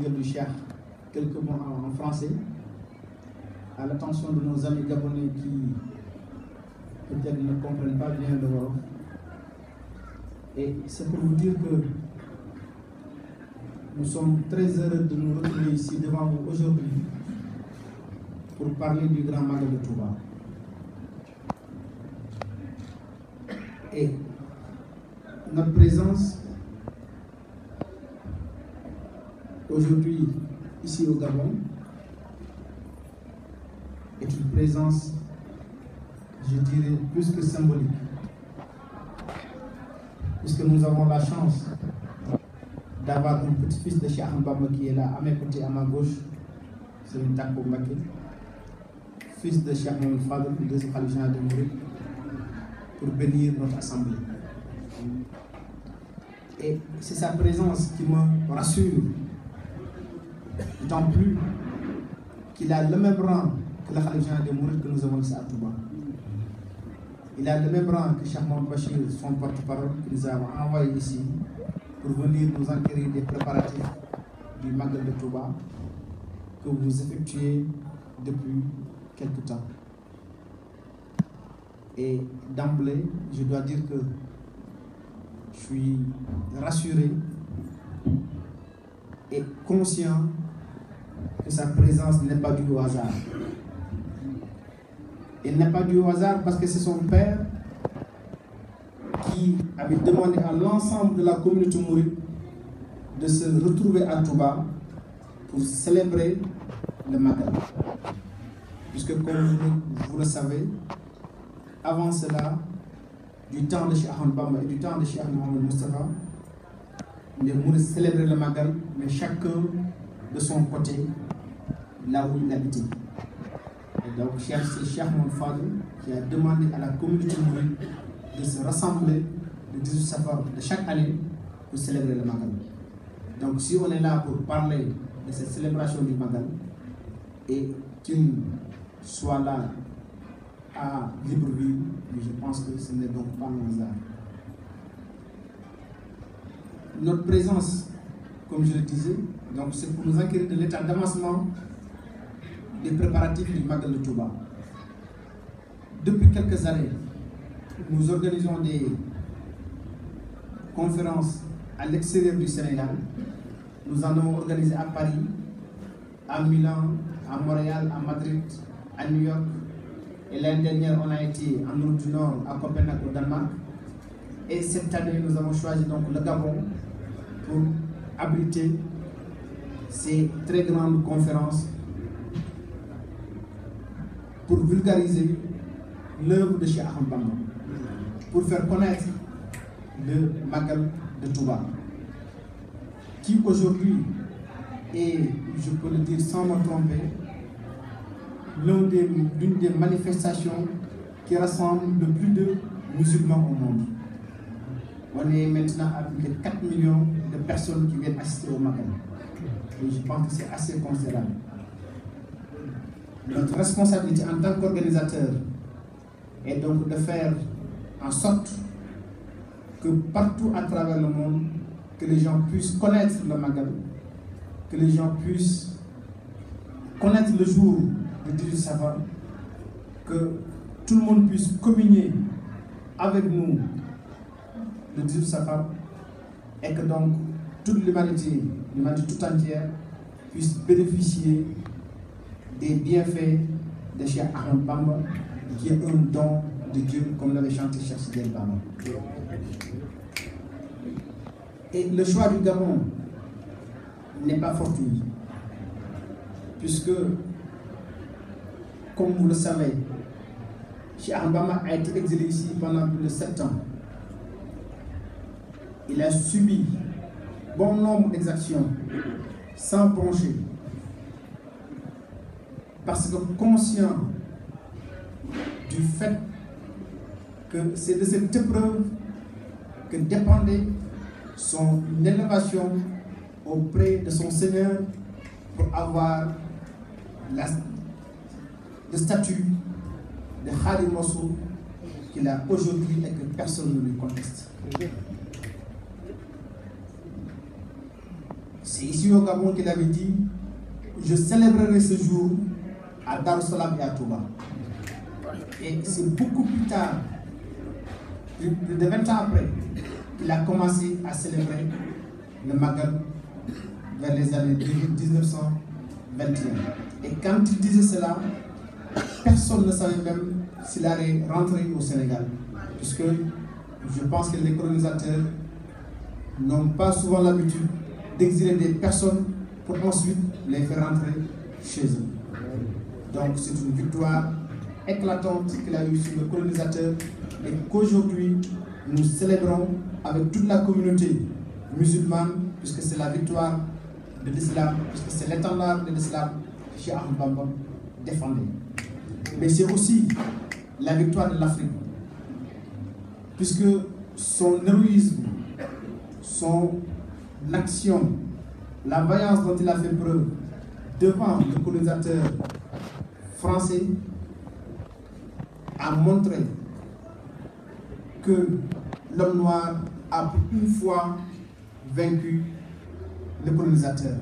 ndigal du Cheikh quelques mots en français à l'attention de nos amis gabonais qui peut-être ne comprennent pas bien le Wolof. Et c'est pour vous dire que nous sommes très heureux de nous retrouver ici devant vous aujourd'hui pour parler du Grand Magal de Touba. Et notre présence aujourd'hui ici au Gabon est une présence, je dirais, plus que symbolique, puisque nous avons la chance d'avoir un petit-fils de Cheikh Ahmadou Bamba qui est là à mes côtés, à ma gauche, c'est une Tako Mbacké, fils de Cheikh Mouhamed Fadel, le deuxième khalife général des Mourides, pour bénir notre assemblée. Et c'est sa présence qui me rassure, d'autant plus qu'il a le même rang que le khalife général des Mourides que nous avons ici à Touba. Il a le même rang que Cheikh Mouhamed Bachir, son porte-parole, que nous avons envoyé ici pour venir nous enquérir des préparatifs du Magal de Touba que vous effectuez depuis quelque temps. Et d'emblée, je dois dire que je suis rassuré et conscient que sa présence n'est pas due au hasard. Elle n'est pas due au hasard parce que c'est son père qui avait demandé à l'ensemble de la communauté mouride de se retrouver à Touba pour célébrer le Magal. Puisque comme vous le savez, avant cela, du temps de Cheikh Ahmadou Bamba et du temps de Cheikh Mouhamed Moustapha, les Mourides célébraient le Magal, mais chacun de son côté, là où il habitait. Et donc c'est Cheikh Mouhamed Fadel qui a demandé à la communauté mouride de se rassembler le 18 Safar de chaque année pour célébrer le Magal. Donc si on est là pour parler de cette célébration du Magal et qu'il soit là à Libreville, je pense que ce n'est donc pas un hasard. Notre présence, comme je le disais, donc c'est pour nous enquérir de l'état d'avancement des préparatifs du Magal de Touba. Depuis quelques années, nous organisons des conférences à l'extérieur du Sénégal. Nous en avons organisé à Paris, à Milan, à Montréal, à Madrid, à New York. Et l'année dernière, on a été en Europe du Nord, à Copenhague, au Danemark. Et cette année, nous avons choisi donc le Gabon pour abriter ces très grandes conférences pour vulgariser l'œuvre de Cheikh Ahmadou Bamba, pour faire connaître le Magal de Touba, qui aujourd'hui est, je peux le dire sans me tromper, l'une des manifestations qui rassemble le plus de musulmans au monde. On est maintenant à plus de 4 millions de personnes qui viennent assister au Magal. Et je pense que c'est assez considérable. Notre responsabilité en tant qu'organisateur est donc de faire en sorte que partout à travers le monde, que les gens puissent connaître le Magal, que les gens puissent connaître le jour de 18 Safar, que tout le monde puisse communier avec nous le 18 Safar et que donc toute l'humanité tout entière puisse bénéficier des bienfaits de Cheikh Ahmadou Bamba, qui est un don de Dieu, comme l'avait chanté Cheikh Sidy Bamba. Et le choix du Gabon n'est pas fortuit, puisque, comme vous le savez, Cheikh Ahmadou Bamba a été exilé ici pendant plus de 7 ans. Il a subi bon nombre d'exactions sans broncher, parce que conscient du fait que c'est de cette épreuve que dépendait son élévation auprès de son Seigneur pour avoir le statut de Khadim Rassoul qu'il a aujourd'hui et que personne ne lui conteste. C'est ici au Gabon qu'il avait dit « Je célébrerai ce jour à Dar es Salaam et à Touba ». Et c'est beaucoup plus tard, plus de 20 ans après, qu'il a commencé à célébrer le Magal vers les années 1921. Et quand il disait cela, personne ne savait même s'il allait rentrer au Sénégal. Puisque je pense que les colonisateurs n'ont pas souvent l'habitude d'exiler des personnes pour ensuite les faire rentrer chez eux. Donc c'est une victoire éclatante qu'il a eue sur le colonisateur et qu'aujourd'hui nous célébrons avec toute la communauté musulmane, puisque c'est la victoire de l'islam, puisque c'est l'étendard de l'islam que Cheikh Ahmadou Bamba défendait. Mais c'est aussi la victoire de l'Afrique, puisque son héroïsme, son action, la vaillance dont il a fait preuve devant le colonisateur français a montré que l'homme noir a pour une fois vaincu le colonisateur,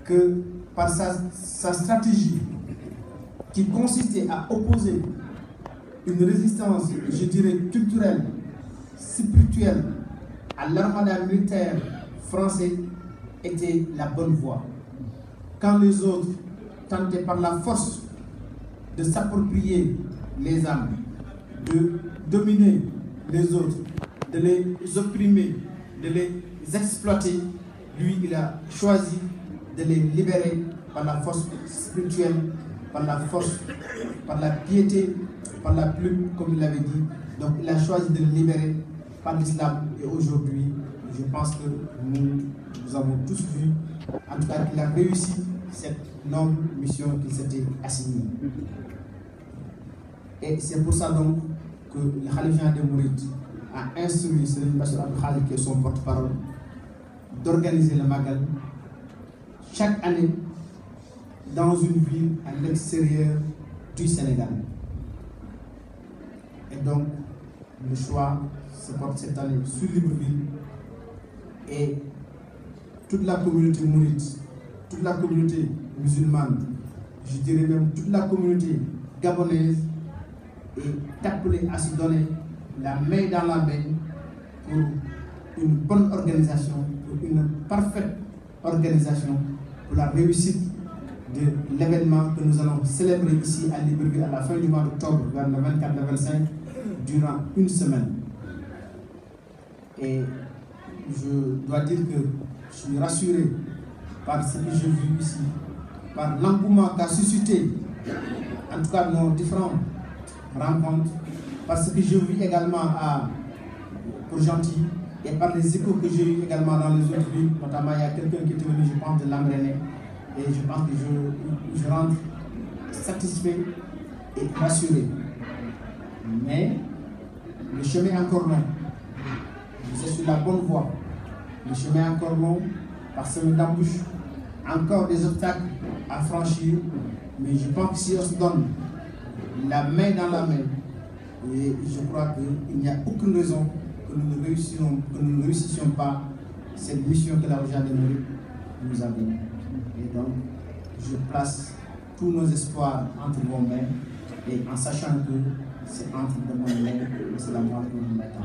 que par sa stratégie qui consistait à opposer une résistance, je dirais, culturelle, spirituelle à l'armada militaire français était la bonne voie. Quand les autres tentaient par la force de s'approprier les armes, de dominer les autres, de les opprimer, de les exploiter, lui, il a choisi de les libérer par la force spirituelle, par la force, par la piété, par la plume, comme il l'avait dit. Donc il a choisi de les libérer par l'islam. Et aujourd'hui, je pense que nous avons tous vu, en tout cas qu'il a réussi cette noble mission qu'il s'était assignée. Et c'est pour ça donc que le Khalife général des Mourides a instruit Serigne Bassirou Abdou Khadre, qui est son porte-parole, d'organiser le Magal chaque année dans une ville à l'extérieur du Sénégal. Et donc, le choix se porte cette année sur Libreville et toute la communauté mouride, toute la communauté musulmane, je dirais même toute la communauté gabonaise est appelée à se donner la main dans la main pour une bonne organisation, pour une parfaite organisation, pour la réussite de l'événement que nous allons célébrer ici à Libreville à la fin du mois d'octobre, vers le 24 et 25, durant une semaine. Et je dois dire que je suis rassuré par ce que j'ai vu ici, par l'engouement qu'a suscité, en tout cas nos différentes rencontres, par ce que j'ai vu également à Port-Gentil et par les échos que j'ai eu également dans les autres villes. Notamment, il y a quelqu'un qui est venu, je pense, de Lambaréné, et je pense que je rentre satisfait et rassuré. Mais le chemin est encore long. C'est sur la bonne voie. Le chemin est encore long, parsemé d'embûches, encore des obstacles à franchir. Mais je pense que si on se donne la main dans la main, et je crois qu'il n'y a aucune raison que nous ne réussissions pas cette mission que la Région des Mourides nous a donnée. Et donc, je place tous nos espoirs entre vos mains, et en sachant que c'est entre de bonnes mains que c'est la moi qui nous mettons.